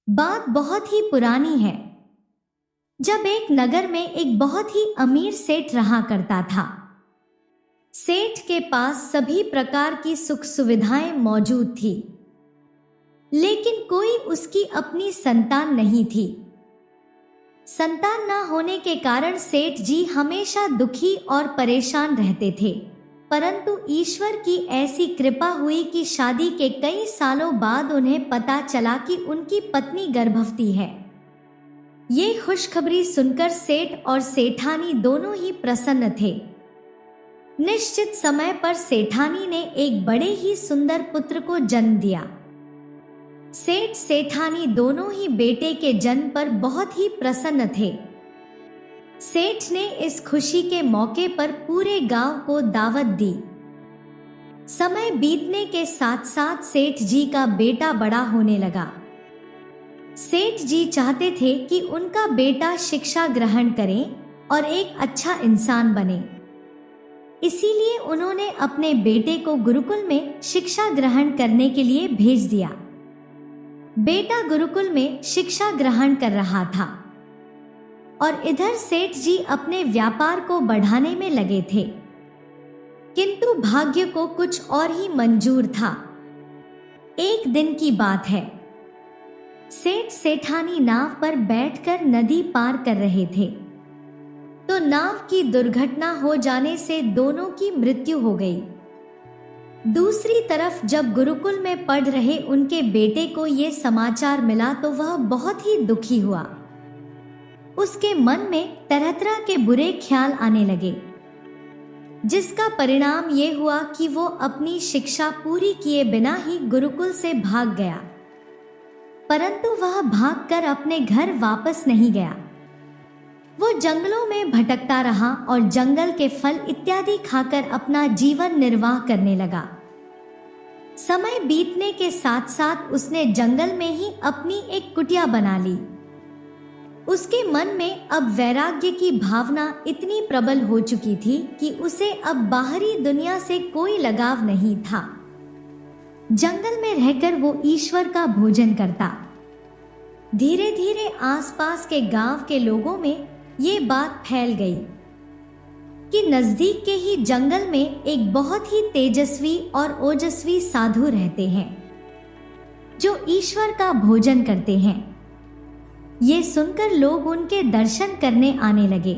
बात बहुत ही पुरानी है। जब एक नगर में एक बहुत ही अमीर सेठ रहा करता था। सेठ के पास सभी प्रकार की सुख सुविधाएं मौजूद थी, लेकिन कोई उसकी अपनी संतान नहीं थी। संतान न होने के कारण सेठ जी हमेशा दुखी और परेशान रहते थे। परंतु ईश्वर की ऐसी कृपा हुई कि शादी के कई सालों बाद उन्हें पता चला कि उनकी पत्नी गर्भवती है। ये खुशखबरी सुनकर सेठ और सेठानी दोनों ही प्रसन्न थे। निश्चित समय पर सेठानी ने एक बड़े ही सुंदर पुत्र को जन्म दिया। सेठ सेठानी दोनों ही बेटे के जन्म पर बहुत ही प्रसन्न थे। सेठ ने इस खुशी के मौके पर पूरे गांव को दावत दी। समय बीतने के साथ साथ सेठ जी का बेटा बड़ा होने लगा। सेठ जी चाहते थे कि उनका बेटा शिक्षा ग्रहण करे और एक अच्छा इंसान बने। इसीलिए उन्होंने अपने बेटे को गुरुकुल में शिक्षा ग्रहण करने के लिए भेज दिया। बेटा गुरुकुल में शिक्षा ग्रहण कर रहा था और इधर सेठ जी अपने व्यापार को बढ़ाने में लगे थे। किंतु भाग्य को कुछ और ही मंजूर था। एक दिन की बात है, सेठ सेठानी नाव पर बैठकर नदी पार कर रहे थे, तो नाव की दुर्घटना हो जाने से दोनों की मृत्यु हो गई। दूसरी तरफ जब गुरुकुल में पढ़ रहे उनके बेटे को ये समाचार मिला तो वह बहुत ही दुखी हुआ। उसके मन में तरह तरह के बुरे ख्याल आने लगे, जिसका परिणाम ये हुआ कि वो अपनी शिक्षा पूरी किए बिना ही गुरुकुल से भाग गया। परंतु वह भागकर अपने घर वापस नहीं गया। वो जंगलों में भटकता रहा और जंगल के फल इत्यादि खाकर अपना जीवन निर्वाह करने लगा। समय बीतने के साथ साथ उसने जंगल में ही अपनी एक कुटिया बना ली। उसके मन में अब वैराग्य की भावना इतनी प्रबल हो चुकी थी कि उसे अब बाहरी दुनिया से कोई लगाव नहीं था। जंगल में रहकर वो ईश्वर का भोजन करता। धीरे धीरे आसपास के गांव के लोगों में ये बात फैल गई कि नजदीक के ही जंगल में एक बहुत ही तेजस्वी और ओजस्वी साधु रहते हैं, जो ईश्वर का भोजन करते हैं। ये सुनकर लोग उनके दर्शन करने आने लगे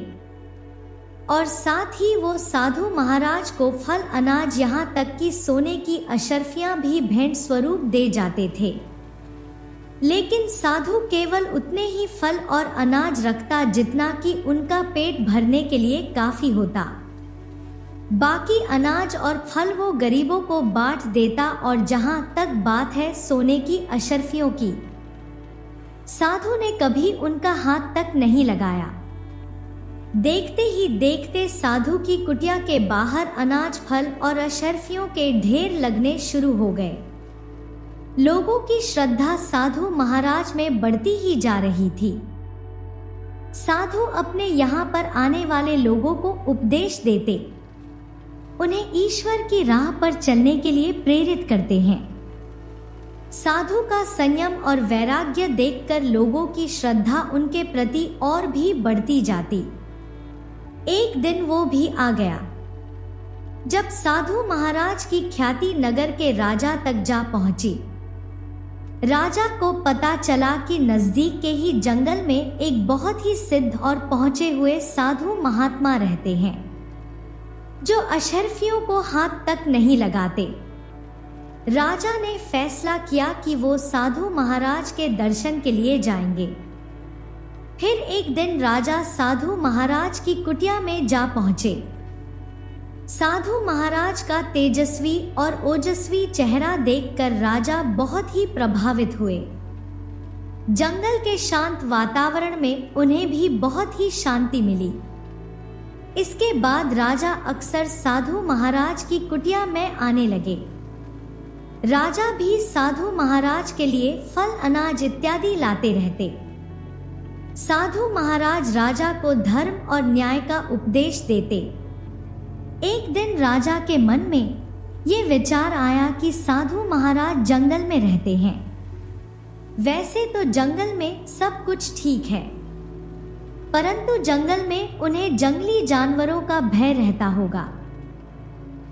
और साथ ही वो साधु महाराज को फल अनाज यहाँ तक कि सोने की अशर्फियां भी भेंट स्वरूप दे जाते थे। लेकिन साधु केवल उतने ही फल और अनाज रखता जितना कि उनका पेट भरने के लिए काफी होता। बाकी अनाज और फल वो गरीबों को बांट देता। और जहां तक बात है सोने की अशर्फियों की, साधु ने कभी उनका हाथ तक नहीं लगाया। देखते ही देखते साधु की कुटिया के बाहर अनाज, फल और अशर्फियों के ढेर लगने शुरू हो गए। लोगों की श्रद्धा साधु महाराज में बढ़ती ही जा रही थी। साधु अपने यहाँ पर आने वाले लोगों को उपदेश देते, उन्हें ईश्वर की राह पर चलने के लिए प्रेरित करते हैं। साधु का संयम और वैराग्य देखकर लोगों की श्रद्धा उनके प्रति और भी बढ़ती जाती। एक दिन वो भी आ गया जब साधु महाराज की ख्याति नगर के राजा तक जा पहुंची। राजा को पता चला कि नजदीक के ही जंगल में एक बहुत ही सिद्ध और पहुंचे हुए साधु महात्मा रहते हैं, जो अशर्फियों को हाथ तक नहीं लगाते। राजा ने फैसला किया कि वो साधु महाराज के दर्शन के लिए जाएंगे। फिर एक दिन राजा साधु महाराज की कुटिया में जा पहुंचे। साधु महाराज का तेजस्वी और ओजस्वी चेहरा देखकर राजा बहुत ही प्रभावित हुए। जंगल के शांत वातावरण में उन्हें भी बहुत ही शांति मिली। इसके बाद राजा अक्सर साधु महाराज की कुटिया में आने लगे। राजा भी साधु महाराज के लिए फल, अनाज इत्यादि लाते रहते। साधु महाराज राजा को धर्म और न्याय का उपदेश देते। एक दिन राजा के मन में ये विचार आया कि साधु महाराज जंगल में रहते हैं। वैसे तो जंगल में सब कुछ ठीक है, परंतु जंगल में उन्हें जंगली जानवरों का भय रहता होगा।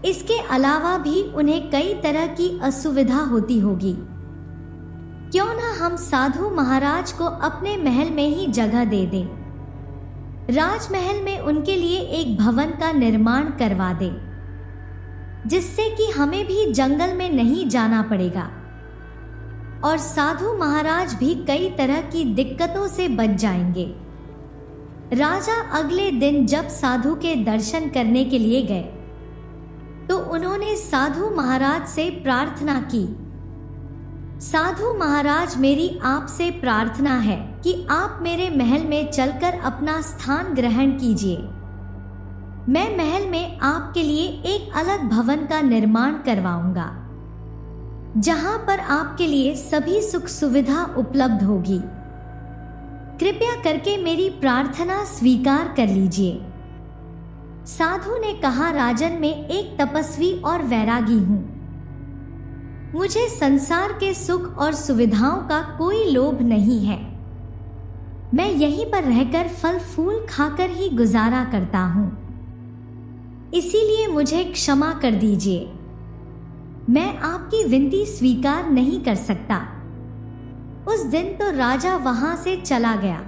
इसके अलावा भी उन्हें कई तरह की असुविधा होती होगी। क्यों ना हम साधु महाराज को अपने महल में ही जगह दे दें। राजमहल में उनके लिए एक भवन का निर्माण करवा दें, जिससे कि हमें भी जंगल में नहीं जाना पड़ेगा और साधु महाराज भी कई तरह की दिक्कतों से बच जाएंगे। राजा अगले दिन जब साधु के दर्शन करने के लिए गए तो उन्होंने साधु महाराज से प्रार्थना की, साधु महाराज, मेरी आपसे प्रार्थना है कि आप मेरे महल में चलकर अपना स्थान ग्रहण कीजिए। मैं महल में आपके लिए एक अलग भवन का निर्माण करवाऊंगा, जहां पर आपके लिए सभी सुख सुविधा उपलब्ध होगी। कृपया करके मेरी प्रार्थना स्वीकार कर लीजिए। साधु ने कहा, राजन, मैं एक तपस्वी और वैरागी हूं। मुझे संसार के सुख और सुविधाओं का कोई लोभ नहीं है। मैं यहीं पर रहकर फल फूल खाकर ही गुजारा करता हूं, इसीलिए मुझे क्षमा कर दीजिए। मैं आपकी विनती स्वीकार नहीं कर सकता। उस दिन तो राजा वहां से चला गया,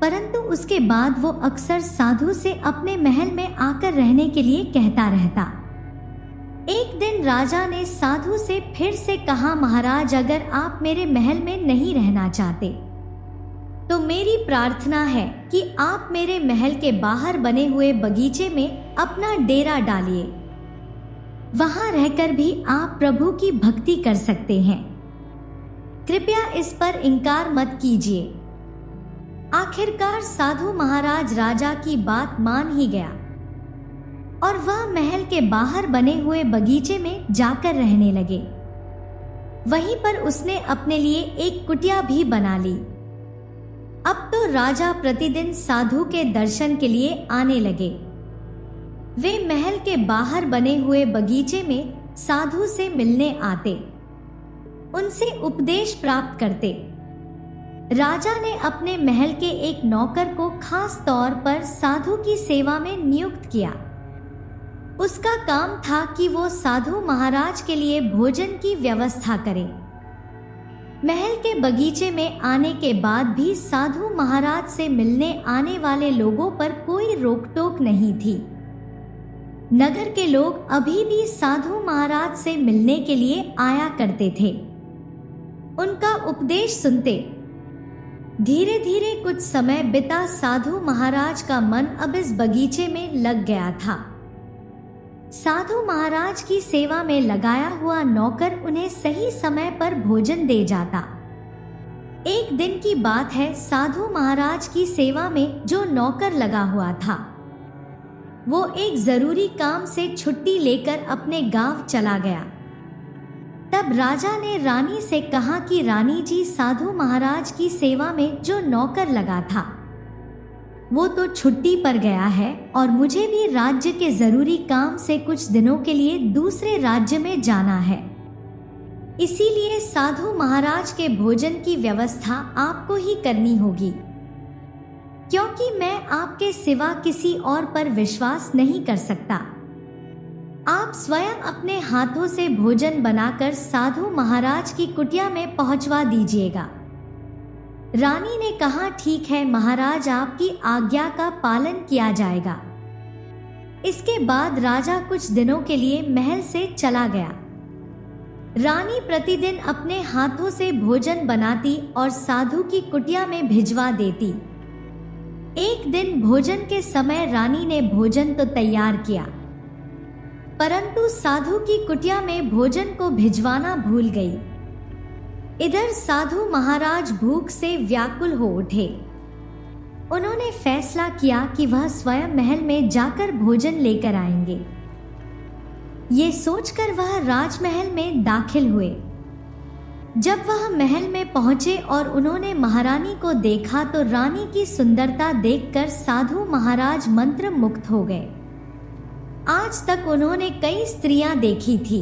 परंतु उसके बाद वो अक्सर साधु से अपने महल में आकर रहने के लिए कहता रहता। एक दिन राजा ने साधु से फिर से कहा, महाराज, अगर आप मेरे महल में नहीं रहना चाहते तो मेरी प्रार्थना है कि आप मेरे महल के बाहर बने हुए बगीचे में अपना डेरा डालिए। वहां रहकर भी आप प्रभु की भक्ति कर सकते हैं। कृपया इस पर इनकार मत कीजिए। आखिरकार साधु महाराज राजा की बात मान ही गया और वह महल के बाहर बने हुए बगीचे में जाकर रहने लगे। वहीं पर उसने अपने लिए एक कुटिया भी बना ली। अब तो राजा प्रतिदिन साधु के दर्शन के लिए आने लगे। वे महल के बाहर बने हुए बगीचे में साधु से मिलने आते, उनसे उपदेश प्राप्त करते। राजा ने अपने महल के एक नौकर को खास तौर पर साधु की सेवा में नियुक्त किया। उसका काम था कि वो साधु महाराज के लिए भोजन की व्यवस्था करे। महल के बगीचे में आने के बाद भी साधु महाराज से मिलने आने वाले लोगों पर कोई रोक टोक नहीं थी। नगर के लोग अभी भी साधु महाराज से मिलने के लिए आया करते थे, उनका उपदेश सुनते। धीरे धीरे कुछ समय बिता साधु महाराज का मन अब इस बगीचे में लग गया था। साधु महाराज की सेवा में लगाया हुआ नौकर उन्हें सही समय पर भोजन दे जाता। एक दिन की बात है, साधु महाराज की सेवा में जो नौकर लगा हुआ था वो एक जरूरी काम से छुट्टी लेकर अपने गांव चला गया। तब राजा ने रानी से कहा कि रानी जी, साधु महाराज की सेवा में जो नौकर लगा था वो तो छुट्टी पर गया है और मुझे भी राज्य के जरूरी काम से कुछ दिनों के लिए दूसरे राज्य में जाना है। इसीलिए साधु महाराज के भोजन की व्यवस्था आपको ही करनी होगी, क्योंकि मैं आपके सिवा किसी और पर विश्वास नहीं कर सकता। आप स्वयं अपने हाथों से भोजन बनाकर साधु महाराज की कुटिया में पहुंचवा दीजिएगा। रानी ने कहा, ठीक है महाराज, आपकी आज्ञा का पालन किया जाएगा। इसके बाद राजा कुछ दिनों के लिए महल से चला गया। रानी प्रतिदिन अपने हाथों से भोजन बनाती और साधु की कुटिया में भिजवा देती। एक दिन भोजन के समय रानी ने भोजन तो तैयार किया, परंतु साधु की कुटिया में भोजन को भिजवाना भूल गई। इधर साधु महाराज भूख से व्याकुल हो उठे। उन्होंने फैसला किया कि वह स्वयं महल में जाकर भोजन लेकर आएंगे। ये सोचकर वह राजमहल में दाखिल हुए। जब वह महल में पहुंचे और उन्होंने महारानी को देखा तो रानी की सुंदरता देखकर साधु महाराज मंत्र मुक्त हो गए। आज तक उन्होंने कई स्त्रियां देखी थी,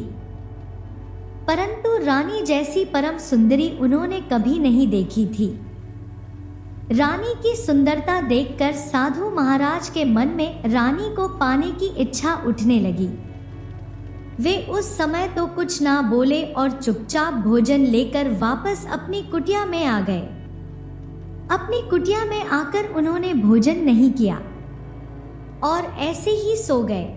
परंतु रानी जैसी परम सुंदरी उन्होंने कभी नहीं देखी थी। रानी की सुंदरता देखकर साधु महाराज के मन में रानी को पाने की इच्छा उठने लगी। वे उस समय तो कुछ ना बोले और चुपचाप भोजन लेकर वापस अपनी कुटिया में आ गए। अपनी कुटिया में आकर उन्होंने भोजन नहीं किया और ऐसे ही सो गए।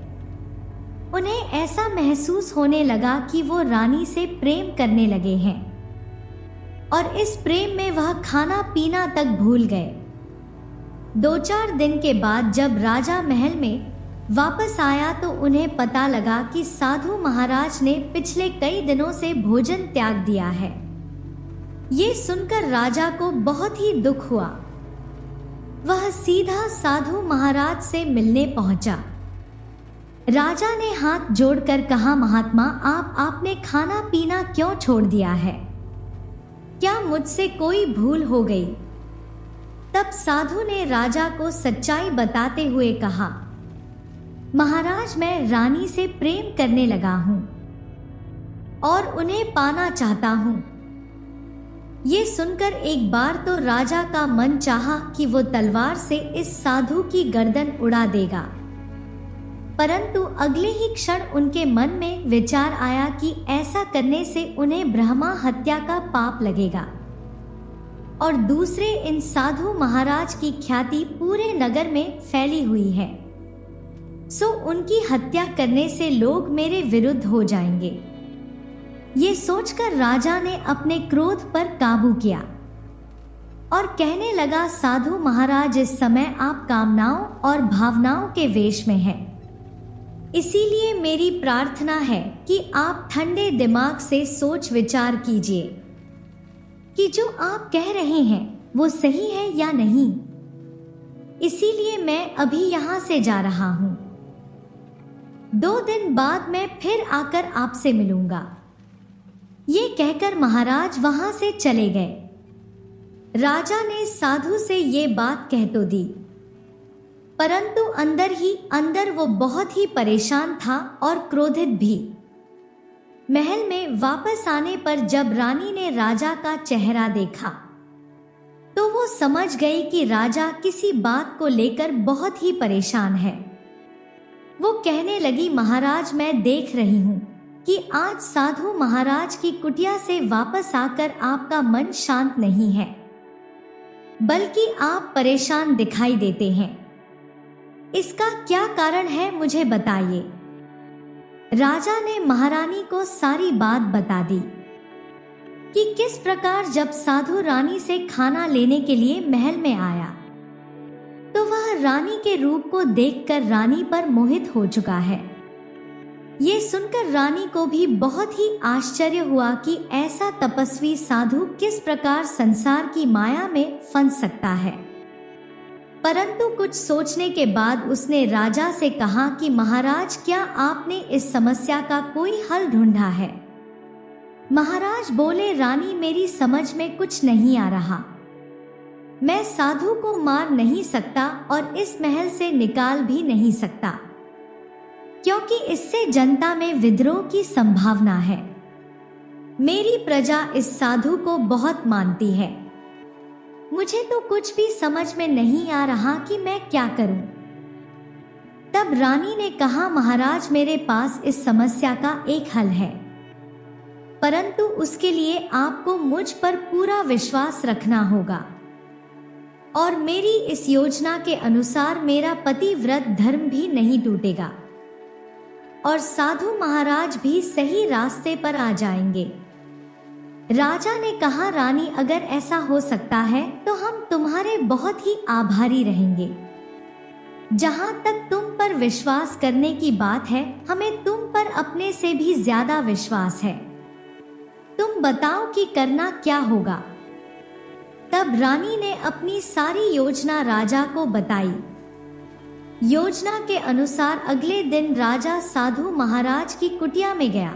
उन्हें ऐसा महसूस होने लगा कि वो रानी से प्रेम करने लगे हैं और इस प्रेम में वह खाना पीना तक भूल गए। 2-4 दिन के बाद जब राजा महल में वापस आया तो उन्हें पता लगा कि साधु महाराज ने पिछले कई दिनों से भोजन त्याग दिया है। ये सुनकर राजा को बहुत ही दुख हुआ। वह सीधा साधु महाराज से मिलने पहुंचा। राजा ने हाथ जोड़कर कहा, महात्मा, आपने खाना पीना क्यों छोड़ दिया है? क्या मुझसे कोई भूल हो गई? तब साधु ने राजा को सच्चाई बताते हुए कहा, महाराज, मैं रानी से प्रेम करने लगा हूं और उन्हें पाना चाहता हूं। ये सुनकर एक बार तो राजा का मन चाहा कि वो तलवार से इस साधु की गर्दन उड़ा देगा, परंतु अगले ही क्षण उनके मन में विचार आया कि ऐसा करने से उन्हें ब्रह्मा हत्या का पाप लगेगा और दूसरे इन साधु महाराज की ख्याति पूरे नगर में फैली हुई है, सो उनकी हत्या करने से लोग मेरे विरुद्ध हो जाएंगे। ये सोचकर राजा ने अपने क्रोध पर काबू किया और कहने लगा, साधु महाराज, इस समय आप कामनाओं और भावनाओं के वेश में हैं। इसीलिए मेरी प्रार्थना है कि आप ठंडे दिमाग से सोच विचार कीजिए कि जो आप कह रहे हैं वो सही है या नहीं। इसीलिए मैं अभी यहां से जा रहा हूं। 2 दिन बाद मैं फिर आकर आपसे मिलूंगा। ये कहकर महाराज वहां से चले गए। राजा ने साधु से ये बात कह तो दी, परंतु अंदर ही अंदर वो बहुत ही परेशान था और क्रोधित भी। महल में वापस आने पर जब रानी ने राजा का चेहरा देखा तो वो समझ गई कि राजा किसी बात को लेकर बहुत ही परेशान है। वो कहने लगी, महाराज, मैं देख रही हूं कि आज साधु महाराज की कुटिया से वापस आकर आपका मन शांत नहीं है, बल्कि आप परेशान दिखाई देते हैं। इसका क्या कारण है, मुझे बताइए। राजा ने महारानी को सारी बात बता दी कि किस प्रकार जब साधु रानी से खाना लेने के लिए महल में आया तो वह रानी के रूप को देखकर रानी पर मोहित हो चुका है। ये सुनकर रानी को भी बहुत ही आश्चर्य हुआ कि ऐसा तपस्वी साधु किस प्रकार संसार की माया में फंस सकता है। परंतु कुछ सोचने के बाद उसने राजा से कहा कि महाराज, क्या आपने इस समस्या का कोई हल ढूंढा है? महाराज बोले, रानी, मेरी समझ में कुछ नहीं आ रहा। मैं साधु को मार नहीं सकता और इस महल से निकाल भी नहीं सकता, क्योंकि इससे जनता में विद्रोह की संभावना है। मेरी प्रजा इस साधु को बहुत मानती है। मुझे तो कुछ भी समझ में नहीं आ रहा कि मैं क्या करूं। तब रानी ने कहा, महाराज, मेरे पास इस समस्या का एक हल है, परंतु उसके लिए आपको मुझ पर पूरा विश्वास रखना होगा और मेरी इस योजना के अनुसार मेरा पतिव्रत धर्म भी नहीं टूटेगा और साधु महाराज भी सही रास्ते पर आ जाएंगे। राजा ने कहा, रानी, अगर ऐसा हो सकता है तो हम तुम्हारे बहुत ही आभारी रहेंगे। जहां तक तुम पर विश्वास करने की बात है, हमें तुम पर अपने से भी ज्यादा विश्वास है। तुम बताओ कि करना क्या होगा। तब रानी ने अपनी सारी योजना राजा को बताई। योजना के अनुसार अगले दिन राजा साधु महाराज की कुटिया में गया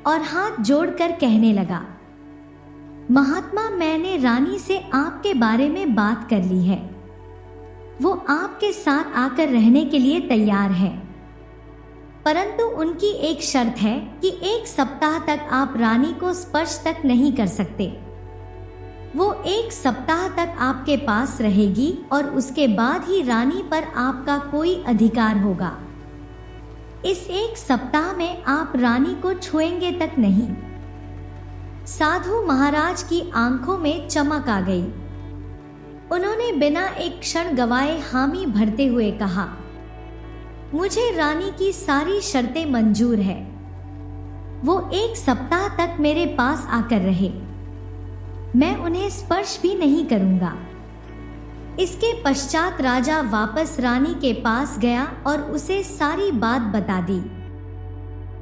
और हाथ जोड़कर कहने लगा, महात्मा, मैंने रानी से आपके बारे में बात कर ली है। वो आपके साथ आकर रहने के लिए तैयार है। परंतु उनकी एक शर्त है कि 1 सप्ताह तक आप रानी को स्पर्श तक नहीं कर सकते। वो 1 सप्ताह तक आपके पास रहेगी और उसके बाद ही रानी पर आपका कोई अधिकार होगा। इस 1 सप्ताह में आप रानी को छुएंगे तक नहीं। साधु महाराज की आंखों में चमक आ गई। उन्होंने बिना एक क्षण गवाए हामी भरते हुए कहा, मुझे रानी की सारी शर्तें मंजूर है। वो 1 सप्ताह तक मेरे पास आकर रहे। मैं उन्हें स्पर्श भी नहीं करूंगा। इसके पश्चात राजा वापस रानी के पास गया और उसे सारी बात बता दी।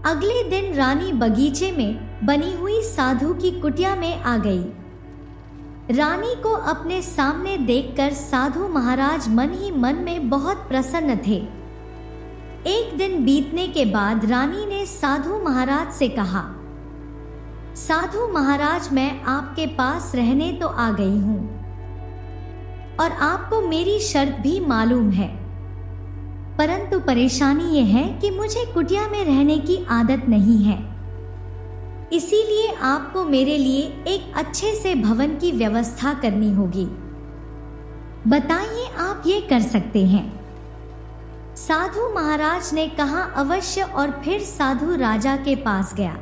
अगले दिन रानी बगीचे में बनी हुई साधु की कुटिया में आ गई। रानी को अपने सामने देखकर साधु महाराज मन ही मन में बहुत प्रसन्न थे। एक दिन बीतने के बाद रानी ने साधु महाराज से कहा, साधु महाराज, मैं आपके पास रहने तो आ गई हूं और आपको मेरी शर्त भी मालूम है, परंतु परेशानी यह है कि मुझे कुटिया में रहने की आदत नहीं है। इसीलिए आपको मेरे लिए एक अच्छे से भवन की व्यवस्था करनी होगी। बताइए, आप ये कर सकते हैं? साधु महाराज ने कहा, अवश्य। और फिर साधु राजा के पास गया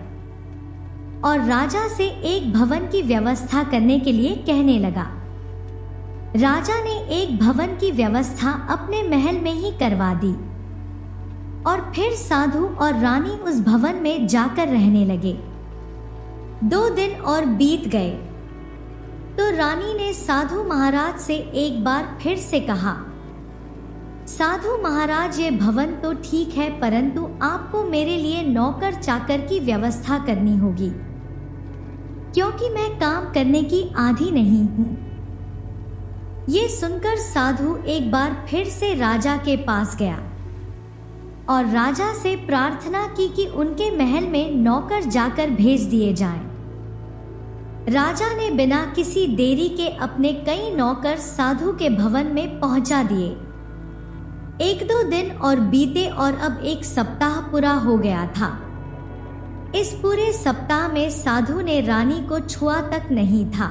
और राजा से एक भवन की व्यवस्था करने के लिए कहने लगा। राजा ने एक भवन की व्यवस्था अपने महल में ही करवा दी और फिर साधु और रानी उस भवन में जाकर रहने लगे। 2 दिन और बीत गए तो रानी ने साधु महाराज से एक बार फिर से कहा, साधु महाराज, ये भवन तो ठीक है, परंतु आपको मेरे लिए नौकर चाकर की व्यवस्था करनी होगी, क्योंकि मैं काम करने की आदी नहीं हूं। ये सुनकर साधु एक बार फिर से राजा के पास गया और राजा से प्रार्थना की कि उनके महल में नौकर जाकर भेज दिए जाएं। राजा ने बिना किसी देरी के अपने कई नौकर साधु के भवन में पहुंचा दिए। 1-2 दिन और बीते और अब 1 सप्ताह पूरा हो गया था। इस पूरे सप्ताह में साधु ने रानी को छुआ तक नहीं था,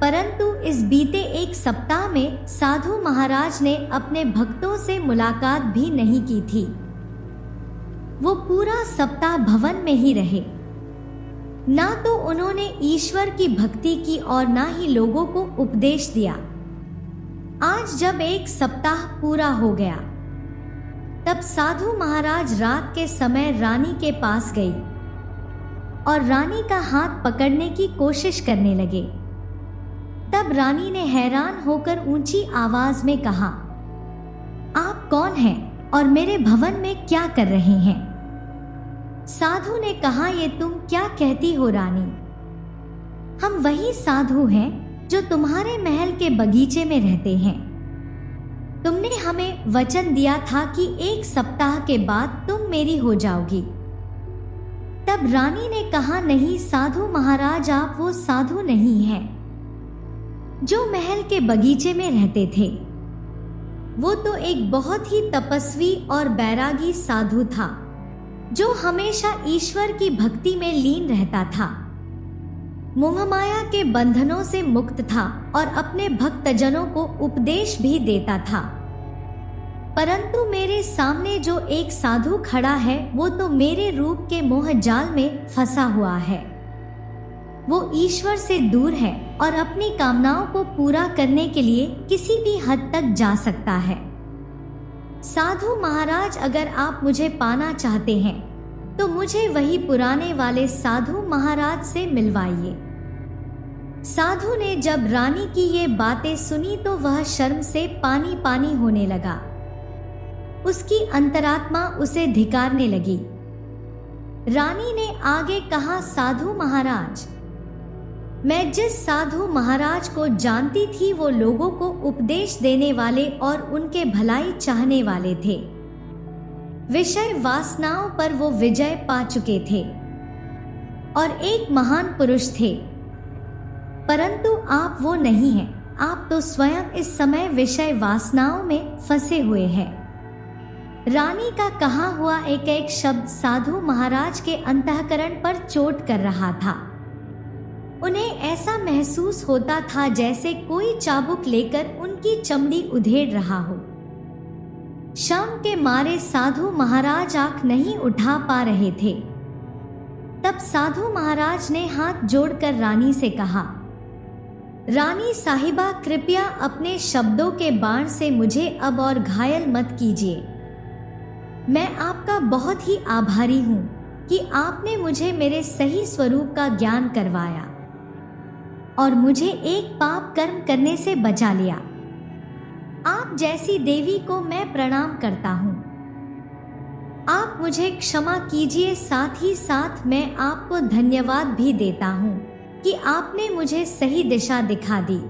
परंतु इस बीते 1 सप्ताह में साधु महाराज ने अपने भक्तों से मुलाकात भी नहीं की थी। वो पूरा सप्ताह भवन में ही रहे। ना तो उन्होंने ईश्वर की भक्ति की और ना ही लोगों को उपदेश दिया। आज जब 1 सप्ताह पूरा हो गया, तब साधु महाराज रात के समय रानी के पास गई और रानी का हाथ पकड़ने की कोशिश करने लगे। तब रानी ने हैरान होकर ऊंची आवाज में कहा, आप कौन हैं और मेरे भवन में क्या कर रहे हैं? साधु ने कहा, ये तुम क्या कहती हो रानी? हम वही साधु हैं जो तुम्हारे महल के बगीचे में रहते हैं। तुमने हमें वचन दिया था कि 1 सप्ताह के बाद तुम मेरी हो जाओगी। तब रानी ने कहा, नहीं साधु महाराज, आप वो साधु नहीं हैं जो महल के बगीचे में रहते थे। वो तो एक बहुत ही तपस्वी और बैरागी साधु था जो हमेशा ईश्वर की भक्ति में लीन रहता था, मोहमाया के बंधनों से मुक्त था और अपने भक्तजनों को उपदेश भी देता था। परंतु मेरे सामने जो एक साधु खड़ा है, वो तो मेरे रूप के मोह जाल में फंसा हुआ है। वो ईश्वर से दूर है और अपनी कामनाओं को पूरा करने के लिए किसी भी हद तक जा सकता है। साधु महाराज, अगर आप मुझे पाना चाहते हैं तो मुझे वही पुराने वाले साधु महाराज से मिलवाइए। साधु ने जब रानी की ये बातें सुनी तो वह शर्म से पानी पानी होने लगा। उसकी अंतरात्मा उसे धिक्कारने लगी। रानी ने आगे कहा, साधु महाराज, मैं जिस साधु महाराज को जानती थी वो लोगों को उपदेश देने वाले और उनके भलाई चाहने वाले थे। विषय वासनाओं पर वो विजय पा चुके थे और एक महान पुरुष थे, परंतु आप वो नहीं हैं। आप तो स्वयं इस समय विषय वासनाओं में फंसे हुए हैं। रानी का कहा हुआ एक एक शब्द साधु महाराज के अंतःकरण पर चोट कर रहा था। उन्हें ऐसा महसूस होता था जैसे कोई चाबुक लेकर उनकी चमड़ी उधेड़ रहा हो। शर्म के मारे साधु महाराज आंख नहीं उठा पा रहे थे। तब साधु महाराज ने हाथ जोड़कर रानी से कहा, रानी साहिबा, कृपया अपने शब्दों के बाण से मुझे अब और घायल मत कीजिए। मैं आपका बहुत ही आभारी हूँ कि आपने मुझे मेरे सही स्वरूप का ज्ञान करवाया और मुझे एक पाप कर्म करने से बचा लिया। आप जैसी देवी को मैं प्रणाम करता हूँ। आप मुझे क्षमा कीजिए, साथ ही साथ मैं आपको धन्यवाद भी देता हूँ कि आपने मुझे सही दिशा दिखा दी।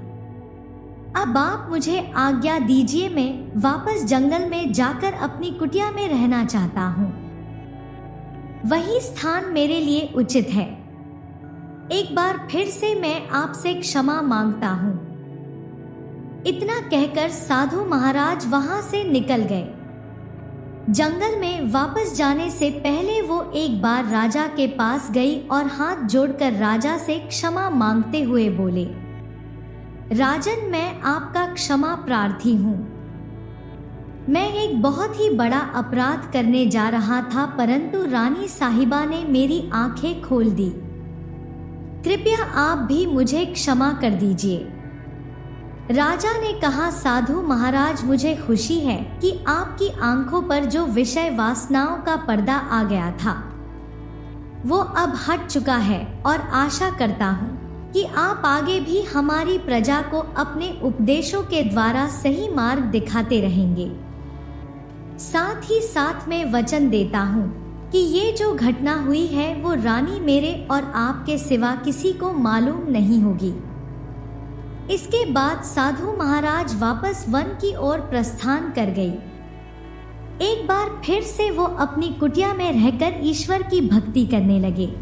अब आप मुझे आज्ञा दीजिए, मैं वापस जंगल में जाकर अपनी कुटिया में रहना चाहता हूँ। वही स्थान मेरे लिए उचित है। एक बार फिर से मैं आपसे क्षमा मांगता हूँ। इतना कहकर साधु महाराज वहां से निकल गए। जंगल में वापस जाने से पहले वो एक बार राजा के पास गई और हाथ जोड़कर राजा से क्षमा मांगते हुए बोले, राजन, मैं आपका क्षमा प्रार्थी हूँ। मैं एक बहुत ही बड़ा अपराध करने जा रहा था, परंतु रानी साहिबा ने मेरी आंखें खोल दी। कृपया आप भी मुझे क्षमा कर दीजिए। राजा ने कहा, साधु महाराज, मुझे खुशी है कि आपकी आंखों पर जो विषय वासनाओं का पर्दा आ गया था वो अब हट चुका है, और आशा करता हूँ कि आप आगे भी हमारी प्रजा को अपने उपदेशों के द्वारा सही मार्ग दिखाते रहेंगे। साथ ही साथ मैं वचन देता हूँ कि ये जो घटना हुई है वो रानी मेरे और आपके सिवा किसी को मालूम नहीं होगी। इसके बाद साधु महाराज वापस वन की ओर प्रस्थान कर गई। एक बार फिर से वो अपनी कुटिया में रहकर ईश्वर की भक्ति करने लगे।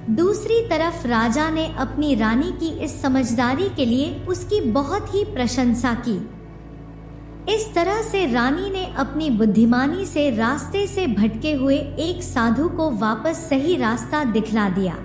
दूसरी तरफ राजा ने अपनी रानी की इस समझदारी के लिए उसकी बहुत ही प्रशंसा की। इस तरह से रानी ने अपनी बुद्धिमानी से रास्ते से भटके हुए एक साधु को वापस सही रास्ता दिखला दिया।